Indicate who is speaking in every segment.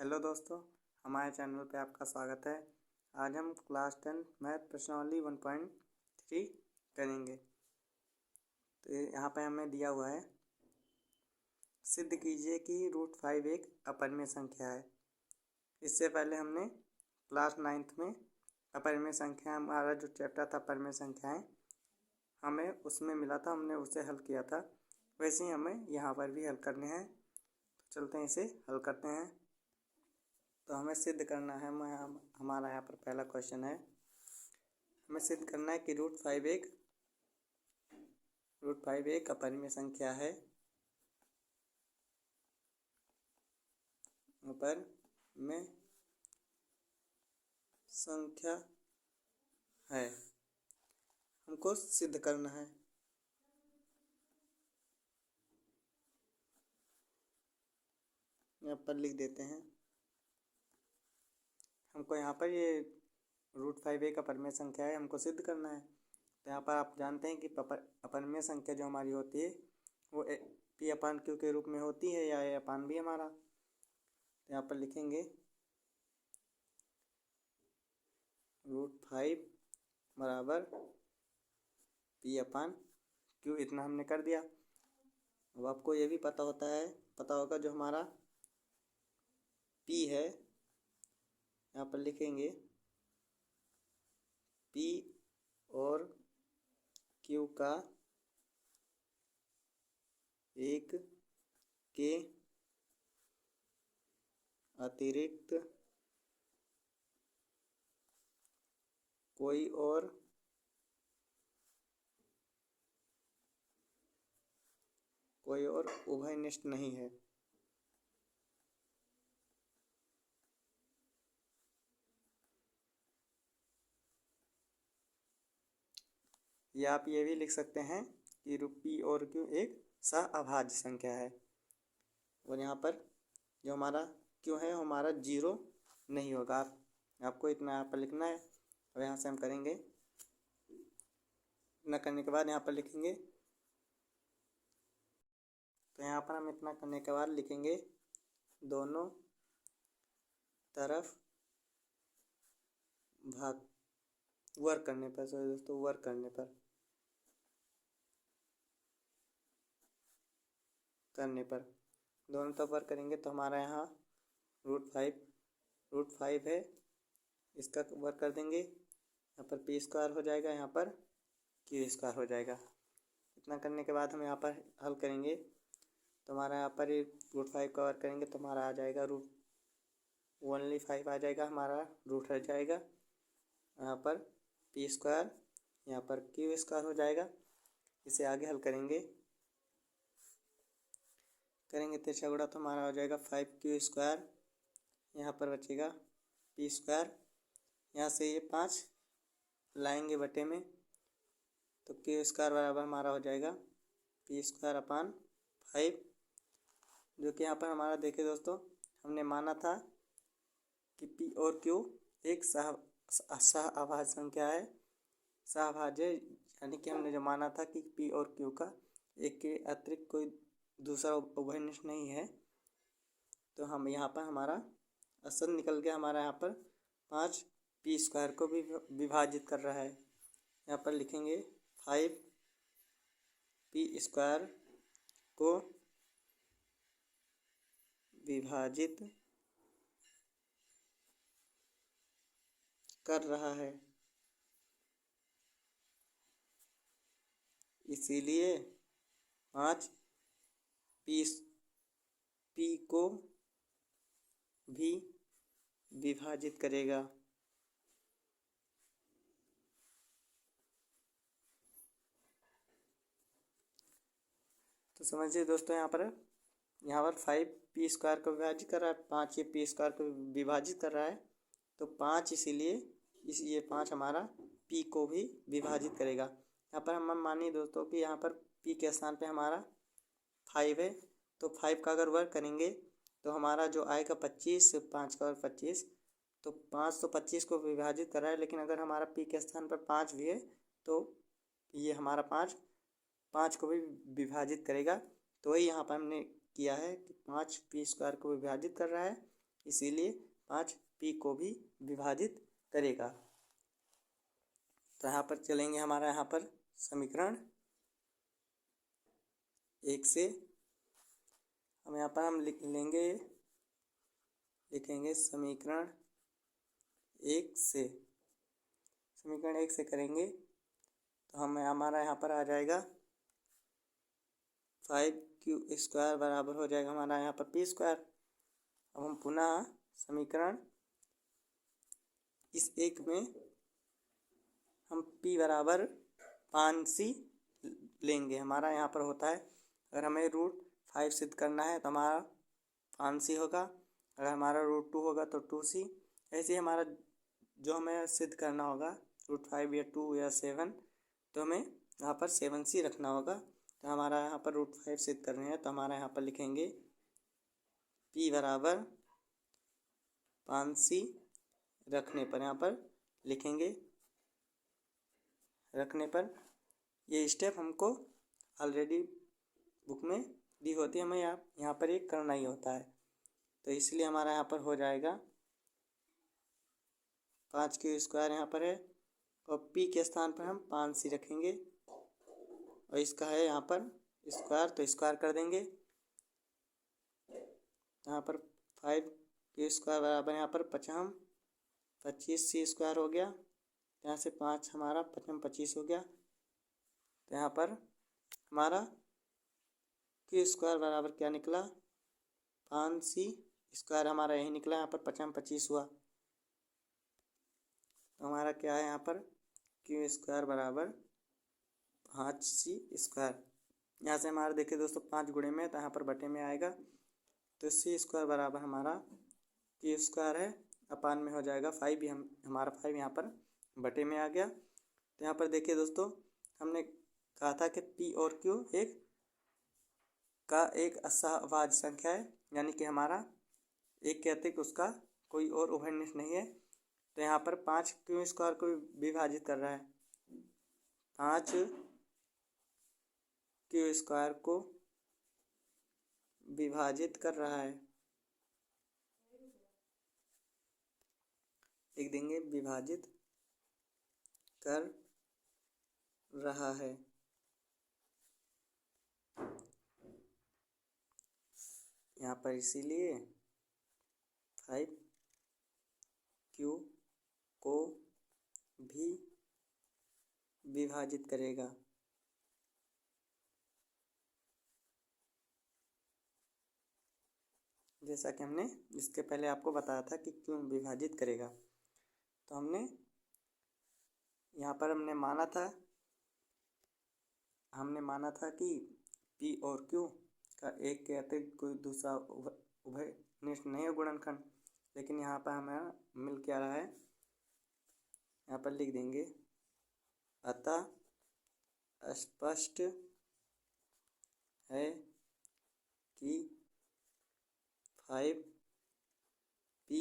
Speaker 1: Hello दोस्तों, हमारे channel पे आपका स्वागत है। आज हम क्लास 10 मैथ प्रश्नावली 1.3 करेंगे। तो यहाँ पे हमें दिया हुआ है, सिद्ध कीजिए कि √5 एक अपरिमेय संख्या है। इससे पहले हमने क्लास 9th में अपरिमेय संख्या, हमारा जो चैप्टर था अपरिमेय संख्याएं, हमें उसमें मिला था, हमने उसे हल किया था। वैसे ही हमें यहाँ पर भी हल करने हैं। तो चलते हैं, इसे हल करते हैं। तो हमें सिद्ध करना है, हमारा यहाँ पर पहला क्वेश्चन है, हमें सिद्ध करना है कि √5 एक अपरिमेय संख्या है। अपरिमेय संख्या है, हमको सिद्ध करना है। यहाँ पर लिख देते हैं, हमको यहाँ पर ये √5 एक अपरिमेय संख्या है, हमको सिद्ध करना है। तो यहाँ पर आप जानते हैं कि अपरिमेय संख्या जो हमारी होती है वो P/Q के रूप में होती है, या A/B हमारा। तो यहाँ पर लिखेंगे √5 बराबर P/Q, इतना हमने कर दिया। अब आपको ये भी पता होगा जो हमारा P है, यहाँ पर लिखेंगे P और Q का एक के अतिरिक्त कोई और उभयनिष्ठ नहीं है। या आप ये भी लिख सकते हैं कि P और Q एक सहअभाज्य संख्या है। और यहाँ पर जो हमारा Q है हमारा 0 नहीं होगा। आपको इतना यहाँ पर लिखना है। और यहाँ से हम करेंगे, इतना करने के बाद यहाँ पर लिखेंगे, तो यहाँ पर हम इतना करने के बाद लिखेंगे दोनों तरफ भाग, वर्ग करने पर, सॉरी दोस्तों, वर्ग करने पर दोनों तरफ वर्ग करेंगे तो हमारा यहाँ √5 है, इसका वर्ग कर देंगे। यहाँ पर P² हो जाएगा, यहाँ पर Q² हो जाएगा। इतना करने के बाद हम यहाँ पर हल करेंगे तो हमारा यहाँ पर √5 का वर्ग करेंगे तो हमारा आ जाएगा ओनली 5 आ जाएगा, हमारा रूट रह जाएगा। यहाँ पर P², यहाँ पर Q² हो जाएगा। इसे आगे हल करेंगे तिरछा गुणा तो हमारा हो जाएगा 5Q², यहाँ पर बचेगा P²। यहाँ से ये 5 लाएंगे बटे में, तो Q² बराबर हमारा हो जाएगा P²/5, जो कि यहाँ पर हमारा देखिए दोस्तों, हमने माना था कि P और Q एक सहअभाज्य संख्या है, सहअभाज्य, यानी कि हमने जो माना था कि P और Q का एक के अतिरिक्त कोई दूसरा उभयनिष्ठ नहीं है। तो हम यहाँ पर हमारा असल निकल गया, हमारा यहाँ पर 5 P² को भी विभाजित कर रहा है। यहाँ पर लिखेंगे 5 P² को विभाजित कर रहा है, इसीलिए 5 P को भी विभाजित करेगा। तो समझिए दोस्तों, यहाँ पर 5 P² को विभाजित कर रहा है, 5 ये P² को विभाजित कर रहा है, तो 5 इसीलिए ये 5 हमारा P को भी विभाजित करेगा। यहाँ पर हम मानिए दोस्तों कि यहाँ पर P के स्थान पे हमारा 5 है, तो 5 का अगर वर्ग करेंगे तो हमारा जो आएगा 25, 5 का वर्ग 25, तो 5 तो 25 को विभाजित कर रहा है, लेकिन अगर हमारा P के स्थान पर 5 भी है तो ये हमारा 5 को भी विभाजित करेगा। तो वही यहाँ पर हमने किया है कि 5 P² को विभाजित कर रहा है इसीलिए 5 p को भी विभाजित करेगा। तो यहाँ पर चलेंगे, हमारा यहाँ पर समीकरण 1 से हम यहाँ पर लिखेंगे समीकरण 1 से। समीकरण 1 से करेंगे तो हमारा यहाँ पर आ जाएगा 5q² बराबर हो जाएगा हमारा यहाँ पर p²। अब हम पुनः समीकरण इस एक में हम p बराबर 5c लेंगे। हमारा यहाँ पर होता है, अगर हमें √5 सिद्ध करना है तो हमारा 5c होगा, अगर हमारा √2 होगा तो 2c। ऐसे ही हमारा जो हमें सिद्ध करना होगा √5 या 2 या 7, तो हमें यहाँ पर 7c रखना होगा। तो हमारा यहाँ पर √5 सिद्ध कर रहे हैं तो हमारा यहाँ पर लिखेंगे p बराबर 5c रखने पर, यहाँ पर लिखेंगे रखने पर। ये स्टेप हमको ऑलरेडी बुक में दी होती है, हमें यहाँ पर एक करना ही होता है। तो इसलिए हमारा यहाँ पर हो जाएगा 5q² यहाँ पर है और p के स्थान पर हम 5c रखेंगे और इसका है यहाँ पर स्क्वायर, तो स्क्वायर कर देंगे। यहाँ पर 5q² बराबर यहाँ पर 25c² हो गया। यहाँ से 5 हमारा 25 हो गया। तो यहाँ पर हमारा q² बराबर क्या निकला, 5c² हमारा यही निकला। यहाँ पर 25 हुआ तो हमारा क्या है, यहाँ पर q² बराबर 5c²। यहाँ से हमारा देखिए दोस्तों 5 गुणे में, तो यहाँ पर बटे में आएगा। तो c² बराबर हमारा q² है, अपान में हो जाएगा 5। हमारा 5 यहाँ पर बटे में आ गया। तो यहाँ पर देखिए दोस्तों, हमने कहा था कि p और q एक असहभाज्य संख्या है, यानी कि हमारा एक के अतिरिक्त उसका कोई और उभयनिष्ठ नहीं है। तो यहाँ पर 5q² को विभाजित कर रहा है, 5q² को विभाजित कर रहा है, लिख देंगे विभाजित कर रहा है। यहाँ पर इसीलिए 5q को भी विभाजित करेगा। जैसा कि हमने इसके पहले आपको बताया था कि क्यों विभाजित करेगा। तो हमने यहाँ पर माना था कि p और q का एक के अतिरिक्त कोई दूसरा उभयनिष्ठ नहीं है गुणनखंड, लेकिन यहाँ पर हमें मिल क्या रहा है, यहाँ पर लिख देंगे अतः स्पष्ट है कि 5p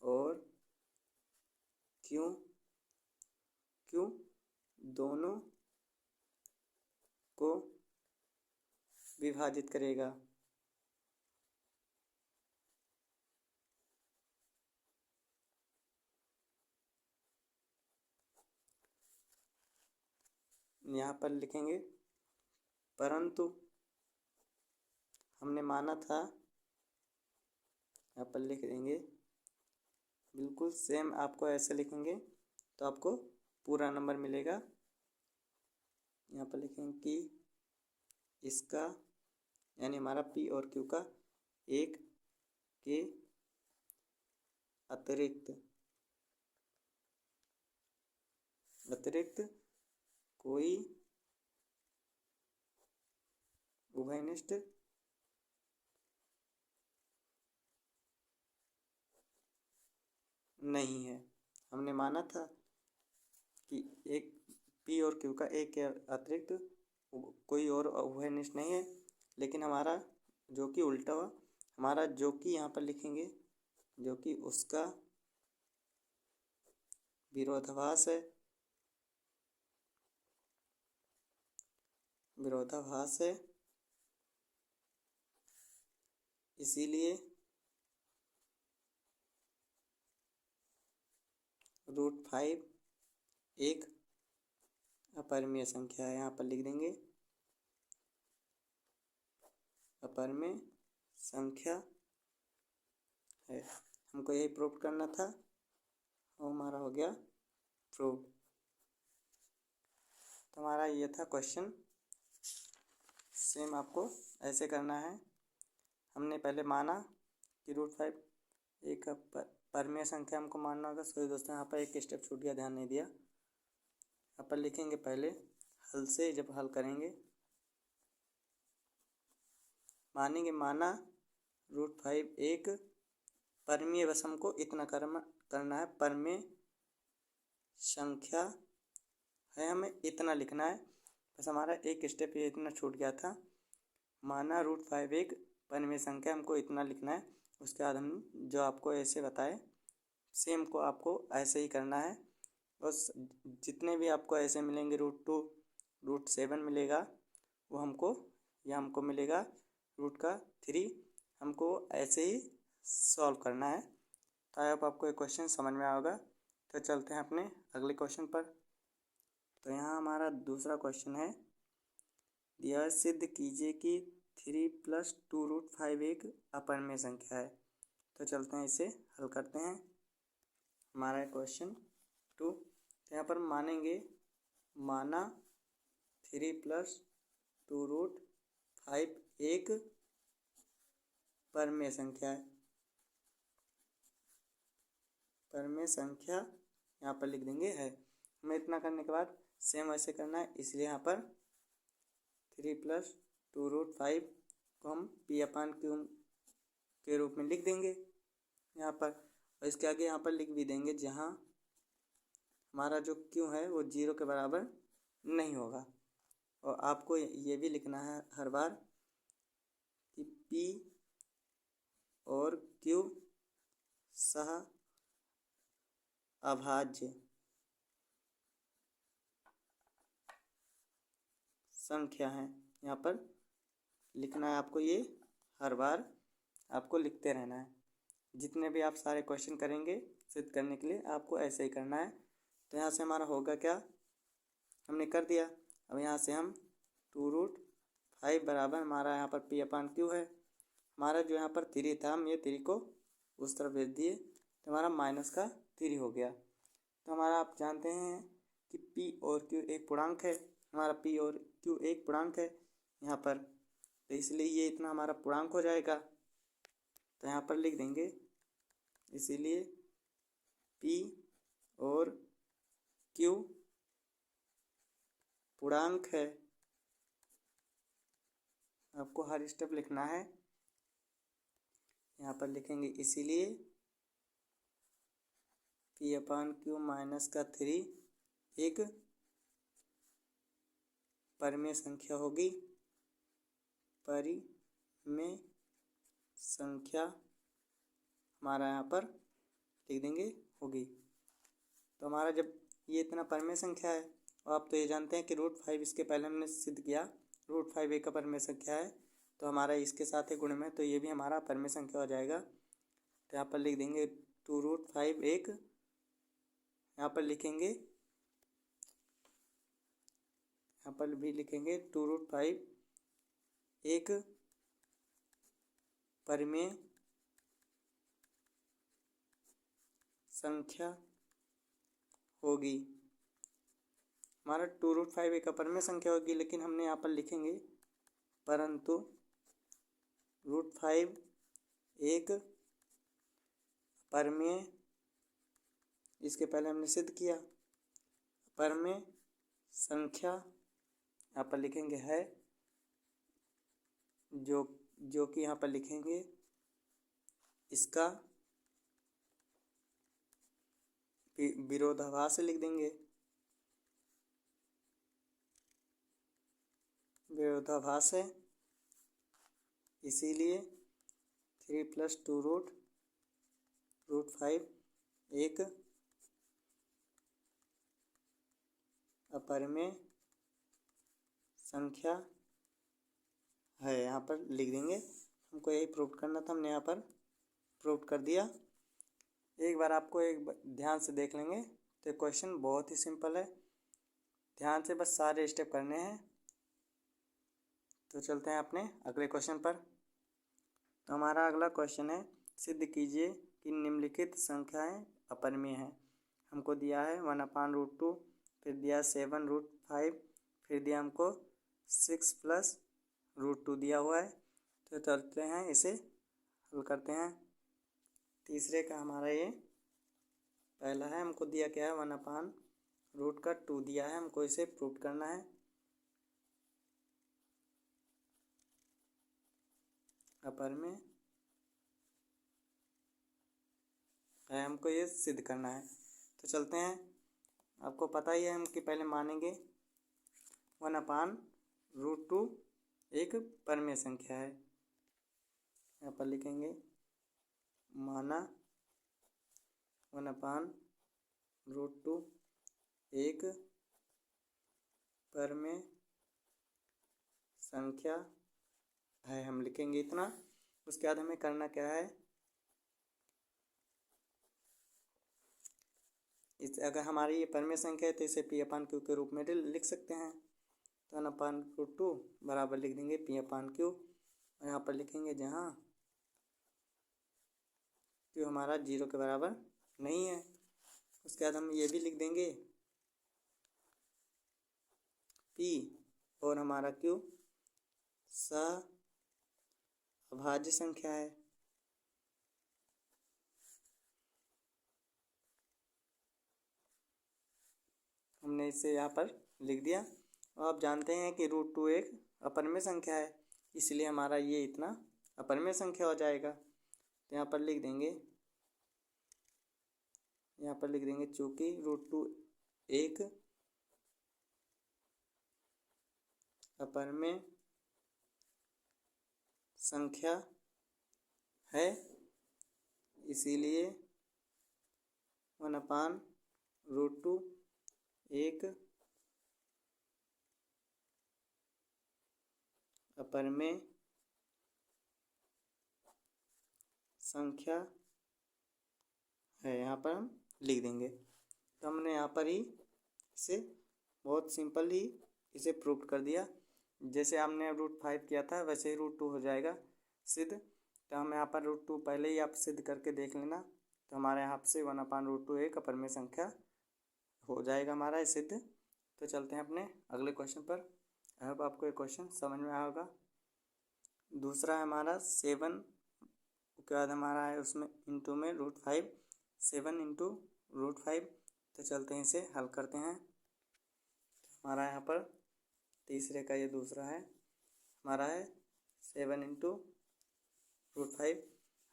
Speaker 1: और q दोनों को विभाजित करेगा। यहाँ पर लिखेंगे परंतु हमने माना था, यहाँ पर लिख देंगे बिल्कुल सेम। आपको ऐसे लिखेंगे तो आपको पूरा नंबर मिलेगा। यहाँ पर लिखेंगे कि इसका यानी हमारा p और q का एक के अतिरिक्त कोई उभयनिष्ठ नहीं है। हमने माना था कि एक p और q का एक के अतिरिक्त कोई और उभयनिष्ठ नहीं है, लेकिन हमारा जो कि उल्टा हुआ, हमारा जो कि यहाँ पर लिखेंगे जो कि उसका विरोधाभास है, इसीलिए √5 एक अपरिमेय संख्या है। यहाँ पर लिख देंगे अपरिमेय संख्या है। हमको यही प्रूव करना था और हमारा हो गया प्रूव। तो हमारा ये था क्वेश्चन। सेम आपको ऐसे करना है। हमने पहले माना कि √5 एक परिमेय संख्या हमको मानना होगा। सॉरी दोस्तों, यहाँ पर एक स्टेप छूट गया, ध्यान नहीं दिया। यहाँ पर लिखेंगे पहले हल से, जब हल करेंगे मानेंगे माना √5 एक परिमेय, बस हमको इतना करना है, परिमेय संख्या है, हमें इतना लिखना है। बस हमारा एक स्टेप ये इतना छूट गया था। माना √5 एक परिमेय संख्या, हमको इतना लिखना है। उसके बाद हम जो आपको ऐसे बताए सेम को आपको ऐसे ही करना है। बस जितने भी आपको ऐसे मिलेंगे √2 √7 मिलेगा वो हमको, या हमको मिलेगा √3, हमको ऐसे ही सॉल्व करना है। तो आई होप आपको ये क्वेश्चन समझ में आएगा। तो चलते हैं अपने अगले क्वेश्चन पर। तो यहाँ हमारा दूसरा क्वेश्चन है, यह सिद्ध कीजिए कि 3 + 2 √5 एक अपरिमेय संख्या है। तो चलते हैं इसे हल करते हैं। हमारा क्वेश्चन 2, तो यहाँ पर मानेंगे माना 3 + 2 √5 एक परिमेय संख्या है। परिमेय संख्या यहाँ पर लिख देंगे है। हमें इतना करने के बाद सेम ऐसे करना है, इसलिए यहाँ पर 3 + 2 √5 को हम P/Q के रूप में लिख देंगे यहाँ पर। और इसके आगे यहाँ पर लिख भी देंगे जहाँ हमारा जो Q है वो 0 के बराबर नहीं होगा। और आपको ये भी लिखना है हर बार कि P और Q सह अभाज्य संख्या है। यहाँ पर लिखना है आपको, ये हर बार आपको लिखते रहना है। जितने भी आप सारे क्वेश्चन करेंगे सिद्ध करने के लिए आपको ऐसे ही करना है। तो यहाँ से हमारा होगा क्या, हमने कर दिया। अब यहाँ से हम 2 √5 बराबर हमारा यहाँ पर P/Q है। हमारा जो यहाँ पर 3 था, हम ये 3 को उस तरफ भेज दिए तो हमारा -3 हो गया। तो हमारा आप जानते हैं कि P और Q एक पूर्णांक है। हमारा P और Q एक पूर्णांक है यहाँ पर, तो इसलिए ये इतना हमारा पूर्णांक हो जाएगा। तो यहाँ पर लिख देंगे, इसीलिए P और Q पूर्णांक है। आपको हर स्टेप लिखना है। यहाँ पर लिखेंगे इसीलिए P/Q -3 एक परिमेय संख्या होगी। परिमेय संख्या हमारा यहाँ पर लिख देंगे होगी। तो हमारा जब ये इतना परिमेय संख्या है, और आप तो ये जानते हैं कि √5 इसके पहले हमने सिद्ध किया √5 एक परिमेय संख्या है, तो हमारा इसके साथ ही गुण में, तो ये भी हमारा परिमेय संख्या हो जाएगा। तो यहाँ पर लिख देंगे 2 √5 एक, यहाँ पर लिखेंगे, यहाँ पर भी लिखेंगे 2 √5 एक परिमेय संख्या होगी। हमारा 2 √5 एक अपरिमेय संख्या होगी, लेकिन हमने यहाँ पर लिखेंगे परंतु √5 एक परिमेय, इसके पहले हमने सिद्ध किया परिमेय संख्या, यहाँ पर लिखेंगे है, जो कि यहाँ पर लिखेंगे इसका विरोधाभास लिख देंगे, विरोधाभास है। इसीलिए 3 + 2 √5 एक अपरिमेय संख्या है, यहाँ पर लिख देंगे। हमको यही प्रूव करना था, हमने यहाँ पर प्रूव कर दिया। एक बार आपको एक ध्यान से देख लेंगे तो क्वेश्चन बहुत ही सिंपल है, ध्यान से बस सारे स्टेप करने हैं। तो चलते हैं अपने अगले क्वेश्चन पर। तो हमारा अगला क्वेश्चन है, सिद्ध कीजिए कि निम्नलिखित संख्याएं अपरिमेय हैं। हमको दिया है 1/√2, फिर दिया 7√5, फिर दिया हमको 6+√2 दिया हुआ है। तो चलते हैं इसे हल करते हैं। तीसरे का हमारा ये पहला है, हमको दिया क्या है 1/√2 दिया है, हमको इसे प्रूव करना है। अपरिमेय है, हमको ये सिद्ध करना है। तो चलते हैं, आपको पता ही है हम कि पहले मानेंगे 1/√2 एक परिमेय संख्या है। यहाँ पर लिखेंगे माना 1/√2 एक परिमेय संख्या है, हम लिखेंगे इतना। उसके बाद हमें करना क्या है, इस अगर हमारी ये परिमेय संख्या है तो इसे P/Q के रूप में लिख सकते हैं। तो 1/√2 बराबर लिख देंगे P/Q, और यहाँ पर लिखेंगे जहाँ Q हमारा 0 के बराबर नहीं है। उसके बाद हम ये भी लिख देंगे P और हमारा Q अभाज्य संख्या है। हमने इसे यहाँ पर लिख दिया। और आप जानते हैं कि √2 एक अपरिमेय संख्या है, इसलिए हमारा ये इतना अपरिमेय संख्या हो जाएगा। तो यहाँ पर लिख देंगे, चूँकि √2 एक अपरिमेय संख्या है, इसीलिए 1/√2 एक अपरिमेय संख्या है। यहाँ पर हम लिख देंगे। तो हमने यहाँ पर ही इसे बहुत सिंपल ही इसे प्रूव कर दिया। जैसे हमने √5 किया था वैसे ही √2 हो जाएगा सिद्ध। तो हम यहाँ पर √2 पहले ही आप सिद्ध करके देख लेना। तो हमारे यहाँ से 1/√2 एक अपरिमेय संख्या हो जाएगा हमारा ये सिद्ध। तो चलते हैं अपने अगले क्वेश्चन पर। अब आपको ये क्वेश्चन समझ में आया होगा। दूसरा है हमारा 7 के बाद हमारा है उसमें इंटू में √5, 7 इंटू √5। तो चलते हैं इसे हल करते हैं। हमारा यहाँ पर तीसरे का ये दूसरा है, हमारा है 7 इंटू √5,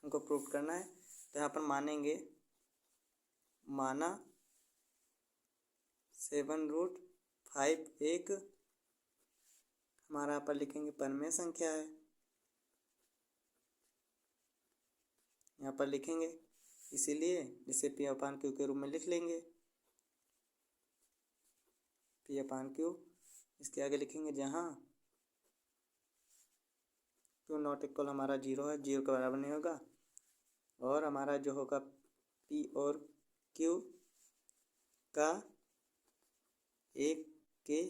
Speaker 1: हमको प्रूव करना है। तो यहाँ पर मानेंगे, माना 7√5 एक हमारा यहाँ पर लिखेंगे परिमेय संख्या है। यहाँ पर लिखेंगे, इसीलिए इसे P/Q के रूप में लिख लेंगे। P/Q, इसके आगे लिखेंगे जहाँ Q नॉट इक्वल हमारा 0 है, 0 के बराबर नहीं होगा। और हमारा जो होगा P और Q का एक के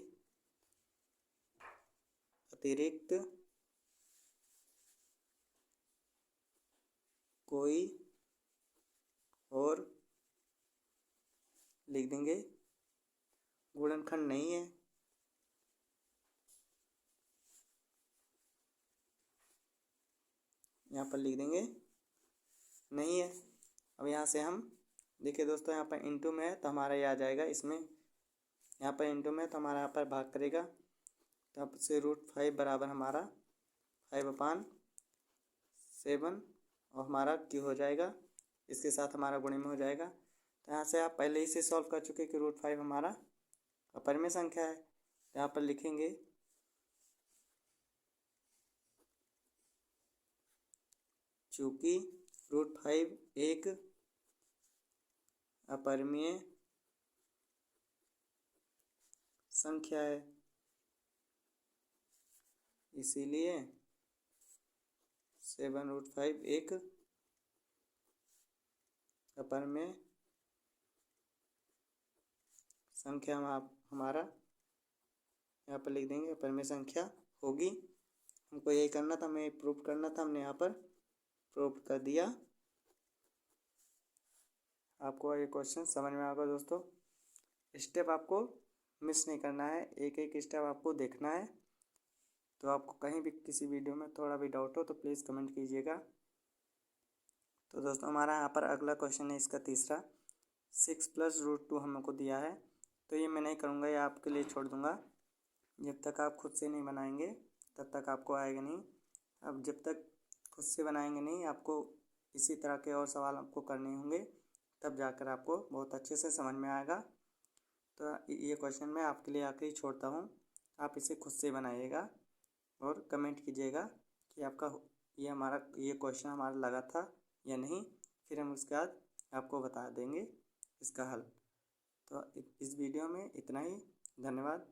Speaker 1: अतिरिक्त कोई और लिख देंगे गुणनखंड नहीं है। यहाँ पर लिख देंगे नहीं है। अब यहाँ से हम देखिए दोस्तों, यहाँ पर इंटू में है तो हमारा ये आ जाएगा इसमें, यहाँ पर इंटू में तो हमारा यहाँ पर भाग करेगा। तब से √5 बराबर हमारा 5/7 और हमारा Q हो जाएगा, इसके साथ हमारा गुणे में हो जाएगा। तो यहाँ से आप पहले ही से सॉल्व कर चुके कि √5 हमारा अपरिमेय संख्या है। तो यहाँ पर लिखेंगे चूँकि √5 एक अपरिमेय संख्या है, इसीलिए 7√5 एक अपरिमेय संख्या हमारा यहाँ पर लिख देंगे, परिमेय संख्या होगी। हमको यही करना था, हमें प्रूफ करना था, हमने यहाँ पर प्रूफ कर दिया। आपको ये क्वेश्चन समझ में आएगा दोस्तों। स्टेप आपको मिस नहीं करना है, एक एक स्टेप आपको देखना है। तो आपको कहीं भी किसी वीडियो में थोड़ा भी डाउट हो तो प्लीज़ कमेंट कीजिएगा। तो दोस्तों हमारा यहाँ पर अगला क्वेश्चन है, इसका तीसरा 6 + √2 हमको दिया है। तो ये मैं नहीं करूँगा, ये आपके लिए छोड़ दूँगा। जब तक आप खुद से नहीं बनाएंगे तब तक आपको आएगा नहीं। अब जब तक खुद से बनाएंगे नहीं, आपको इसी तरह के और सवाल आपको करने होंगे, तब जाकर आपको बहुत अच्छे से समझ में आएगा। तो ये क्वेश्चन मैं आपके लिए आखिरी छोड़ता हूँ, आप इसे खुद से बनाइएगा और कमेंट कीजिएगा कि आपका ये क्वेश्चन हमारा लगा था या नहीं। फिर हम उसके बाद आपको बता देंगे इसका हल। तो इस वीडियो में इतना ही। धन्यवाद।